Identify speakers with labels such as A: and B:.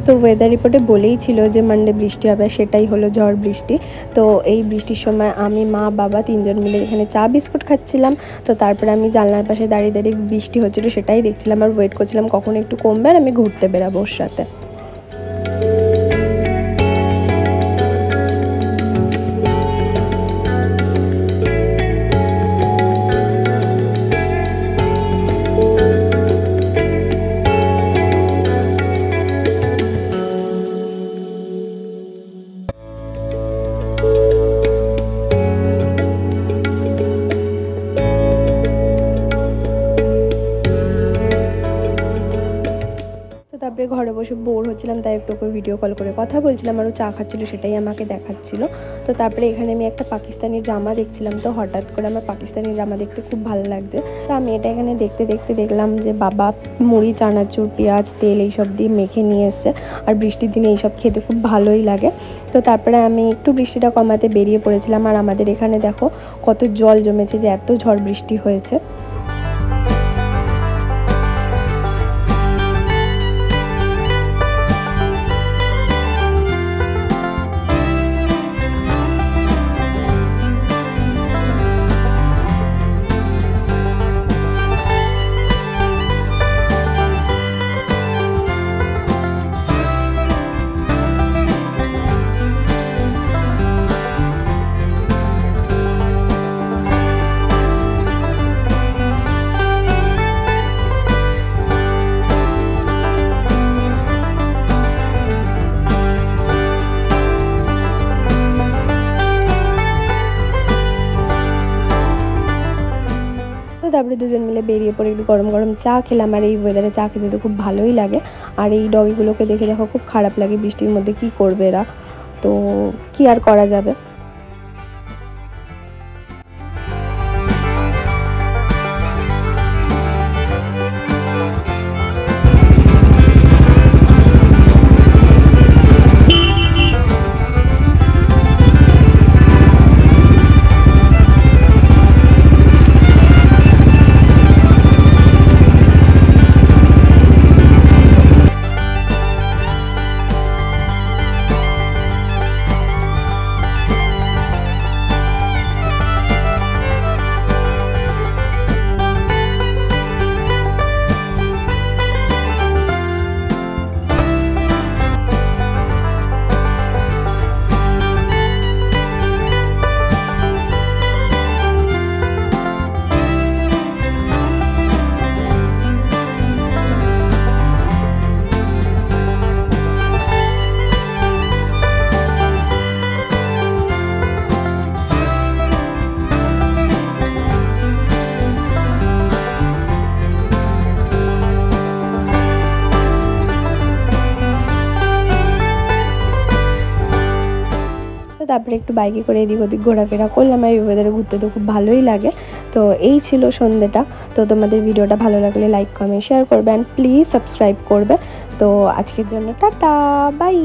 A: তো ওয়েদার রিপোর্টে বলেই ছিল যে মানডে বৃষ্টি হবে, সেটাই হলো ঝড় বৃষ্টি। তো এই বৃষ্টির সময় আমি, মা, বাবা 3 জন মিলে এখানে চা বিস্কুট খাচ্ছিলাম। তো তারপরে আমি জানলার পাশে দাঁড়িয়ে দাঁড়িয়ে বৃষ্টি হচ্ছিলো সেটাই দেখছিলাম আর ওয়েট করছিলাম কখন একটু কমবে আর আমি ঘুরতে বেরাবো ওর সাথে। তারপরে ঘরে বসে বোর হচ্ছিলাম, তাই একটু ওকে ভিডিও কল করে কথা বলছিলাম আর ও চা খাচ্ছিলো সেটাই আমাকে দেখাচ্ছিল। তো তারপরে এখানে আমি একটা পাকিস্তানি ড্রামা দেখছিলাম। তো হঠাৎ করে আমার পাকিস্তানি ড্রামা দেখতে খুব ভালো লাগছে। তো আমি এটা এখানে দেখতে দেখতে দেখলাম যে বাবা মুড়ি, চানাচুর, পেঁয়াজ, তেল এইসব দিয়ে মেখে নিয়ে এসছে। আর বৃষ্টির দিনে এইসব খেতে খুব ভালোই লাগে। তো তারপরে আমি একটু বৃষ্টিটা কমাতে বেরিয়ে পড়েছিলাম। আর আমাদের এখানে দেখো কত জল জমেছে, যে এত ঝড় বৃষ্টি হয়েছে। তো তারপরে দুজন মিলে বেরিয়ে পড়ে একটু গরম গরম চা খেলাম। আর এই ওয়েদারে চা খেতে তো খুব ভালোই লাগে। আর এই ডগিগুলোকে দেখে দেখো খুব খারাপ লাগে, বৃষ্টির মধ্যে কি করবে এরা, তো কি আর করা যাবে। তারপরে একটু বাইকে করে এদিক ওদিক ঘোরাফেরা করলাম। আর এই ওয়েদারে ঘুরতে তো খুব ভালোই লাগে। তো এই ছিল সন্ধ্যেটা। তো তোমাদের ভিডিওটা ভালো লাগলে লাইক, কমেন্ট, শেয়ার করবে অ্যান্ড প্লিজ সাবস্ক্রাইব করবে। তো আজকের জন্য টাটা, বাই।